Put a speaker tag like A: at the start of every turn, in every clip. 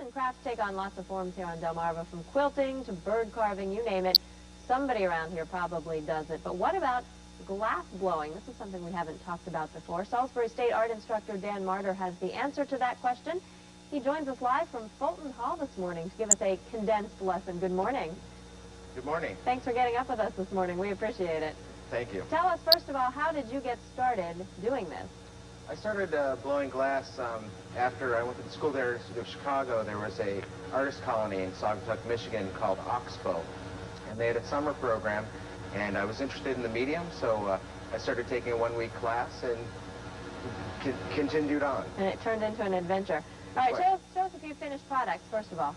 A: and crafts take on lots of forms here on Delmarva, from quilting to bird carving, you name it. Somebody around here probably does it. But what about glass blowing? This is something we haven't talked about before. Salisbury State art instructor Dan Marder has the answer to that question. He joins us live from Fulton Hall this morning to give us a condensed lesson. Good morning.
B: Good morning.
A: Thanks for getting up with us this morning. We appreciate it.
B: Thank you.
A: Tell us, first of all, how did you get started doing this?
B: I started blowing glass after I went to the school there in Chicago. There was a artist colony in Saugatuck, Michigan called Oxbow. And they had a summer program, and I was interested in the medium, so I started taking a one-week class and continued on. And it
A: turned into an adventure. All right, show us a few finished products, first of all.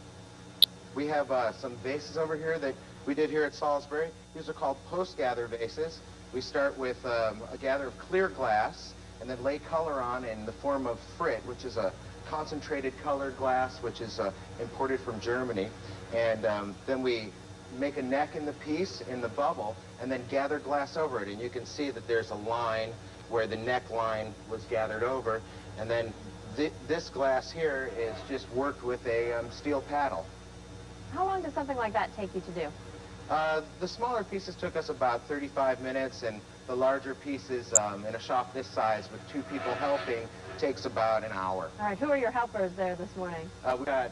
B: We have some vases over here that we did here at Salisbury. These are called post-gather vases. We start with a gather of clear glass and then lay color on in the form of frit, which is a concentrated colored glass, which is imported from Germany. And then we make a neck in the piece, in the bubble, and then gather glass over it. And you can see that there's a line where the neckline was gathered over. And then this glass here is just worked with a steel paddle.
A: How long does something like that take you to do?
B: The smaller pieces took us about 35 minutes, and the larger pieces in a shop this size with 2 people helping takes about an hour.
A: All right, who are your helpers there this morning?
B: We got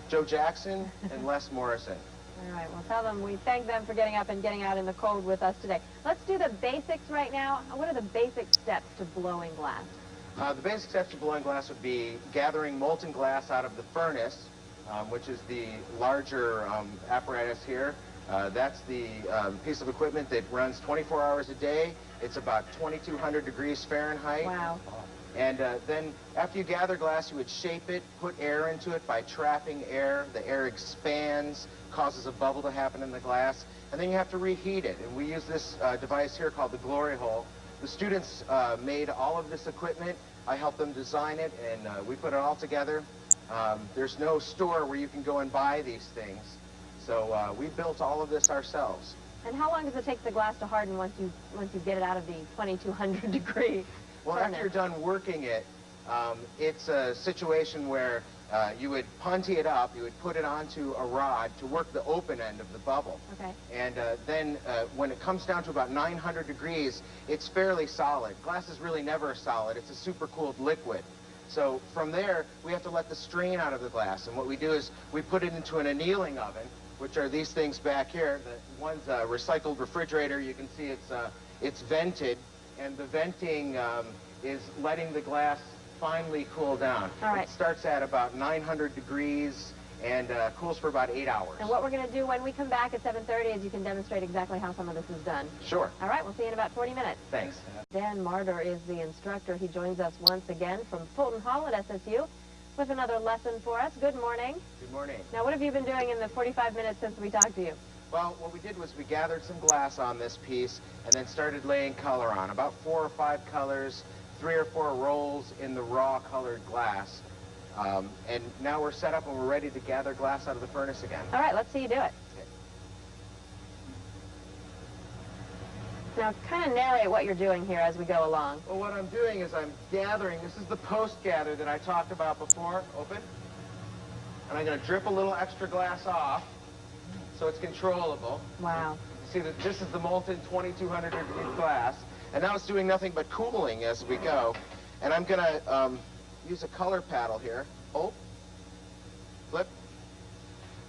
B: Joe Jackson and Les Morrison.
A: All right, well, tell them we thank them for getting up and getting out in the cold with us today. Let's do the basics right now. What are the basic steps to blowing glass?
B: The basic steps to blowing glass would be gathering molten glass out of the furnace, which is the larger apparatus here. That's the piece of equipment that runs 24 hours a day. It's about 2,200 degrees Fahrenheit.
A: Wow.
B: And then after you gather glass, you would shape it, put air into it by trapping air. The air expands, causes a bubble to happen in the glass, and then you have to reheat it. And we use this device here called the glory hole. The students made all of this equipment. I helped them design it, and we put it all together. There's no store where you can go and buy these things. So we built all of this ourselves.
A: And how long does it take the glass to harden once you get it out of the 2,200 degree
B: Well,
A: furnace?
B: After you're done working it, it's a situation where you would punty it up, you would put it onto a rod to work the open end of the bubble.
A: Okay.
B: And then when it comes down to about 900 degrees, it's fairly solid. Glass is really never solid. It's a super-cooled liquid. So from there, we have to let the strain out of the glass. And what we do is we put it into an annealing oven, which are these things back here. The one's a recycled refrigerator. You can see it's vented, and the venting is letting the glass finally cool down.
A: All right.
B: It starts at about 900 degrees and cools for about 8 hours.
A: And what we're going to do when we come back at 7:30 is you can demonstrate exactly how some of this is done.
B: Sure.
A: All right, we'll see you in about 40 minutes.
B: Thanks.
A: Dan Marder is the instructor. He joins us once again from Fulton Hall at SSU with another lesson for us. Good morning.
B: Good morning.
A: Now, what have you been doing in the 45 minutes since we talked to you?
B: Well, what we did was we gathered some glass on this piece and then started laying color on. About 4 or 5 colors, 3 or 4 rolls in the raw colored glass. And now we're set up and we're ready to gather glass out of the furnace again.
A: All right, let's see you do it.
B: Okay.
A: Now, kind of narrate what you're doing here as we go along.
B: Well, what I'm doing is I'm gathering. This is the post-gather that I talked about before. Open. And I'm going to drip a little extra glass off so it's controllable.
A: Wow.
B: You see that this is the molten 2,200 degree glass. And now it's doing nothing but cooling as we go. And I'm going to use a color paddle here. Oh, flip.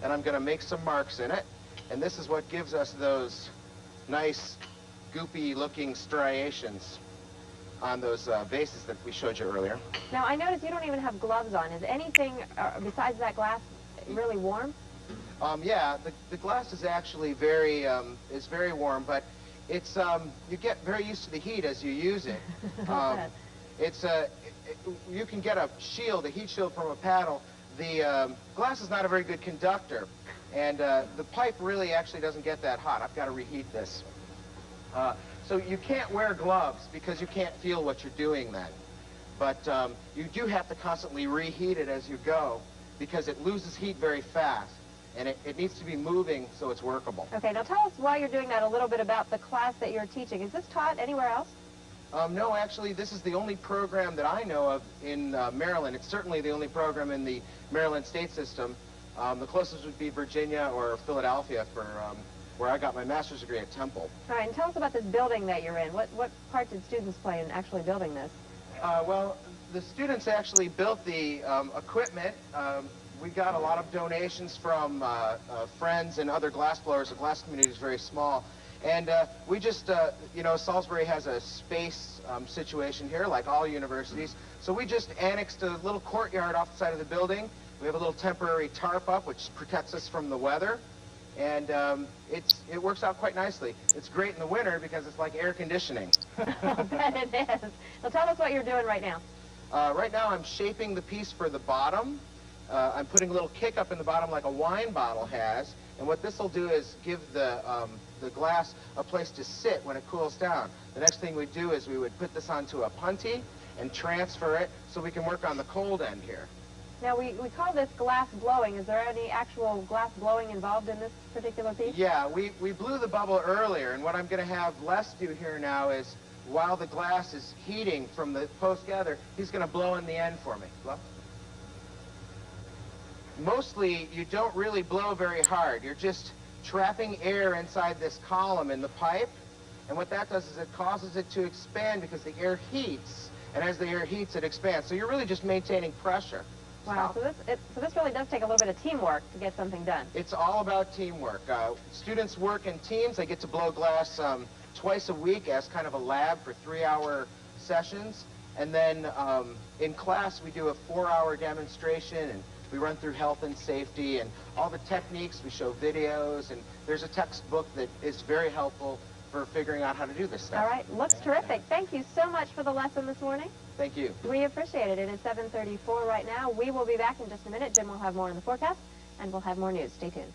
B: And I'm going to make some marks in it. And this is what gives us those nice, goopy-looking striations on those vases that we showed you earlier.
A: Now, I notice you don't even have gloves on. Is anything besides that glass really warm?
B: Yeah, the glass is actually very warm, but it's you get very used to the heat as you use it. You can get a shield, a heat shield from a paddle. The glass is not a very good conductor, and the pipe really actually doesn't get that hot. I've got to reheat this. So you can't wear gloves because you can't feel what you're doing then. But you do have to constantly reheat it as you go because it loses heat very fast. And it needs to be moving so it's workable.
A: Okay, now tell us while you're doing that a little bit about the class that you're teaching. Is this taught anywhere else?
B: No, actually, this is the only program that I know of in Maryland. It's certainly the only program in the Maryland state system. The closest would be Virginia or Philadelphia for where I got my master's degree at Temple.
A: All right, and tell us about this building that you're in. What part did students play in actually building this?
B: Well, the students actually built the equipment. We got a lot of donations from friends and other glassblowers. The glass community is very small. And we just, you know, Salisbury has a space situation here, like all universities. So we just annexed a little courtyard off the side of the building. We have a little temporary tarp up, which protects us from the weather. And it works out quite nicely. It's great in the winter because it's like air conditioning.
A: I bet it is. Well, tell us what you're doing right now.
B: Right now I'm shaping the piece for the bottom. I'm putting a little kick up in the bottom like a wine bottle has. And what this will do is give the glass a place to sit when it cools down. The next thing we do is we would put this onto a punty and transfer it so we can work on the cold end here.
A: Now, we call this glass blowing. Is there any actual glass blowing involved in this particular piece?
B: Yeah, we blew the bubble earlier, and what I'm going to have Les do here now is, while the glass is heating from the post-gather, he's going to blow in the end for me. Blow. Mostly, you don't really blow very hard. You're just trapping air inside this column in the pipe, and what that does is it causes it to expand because the air heats, and as the air heats, it expands. So you're really just maintaining pressure.
A: Wow, so this really does take a little bit of teamwork to get something done.
B: It's all about teamwork. Students work in teams. They get to blow glass twice a week as kind of a lab for 3-hour sessions. And then in class, we do a 4-hour demonstration, and we run through health and safety and all the techniques. We show videos, and there's a textbook that is very helpful for figuring out how to do this stuff.
A: All right, looks terrific. Thank you so much for the lesson this morning.
B: Thank you.
A: We appreciate it. It is 7:34 right now. We will be back in just a minute. Jim will have more in the forecast, and we'll have more news. Stay tuned.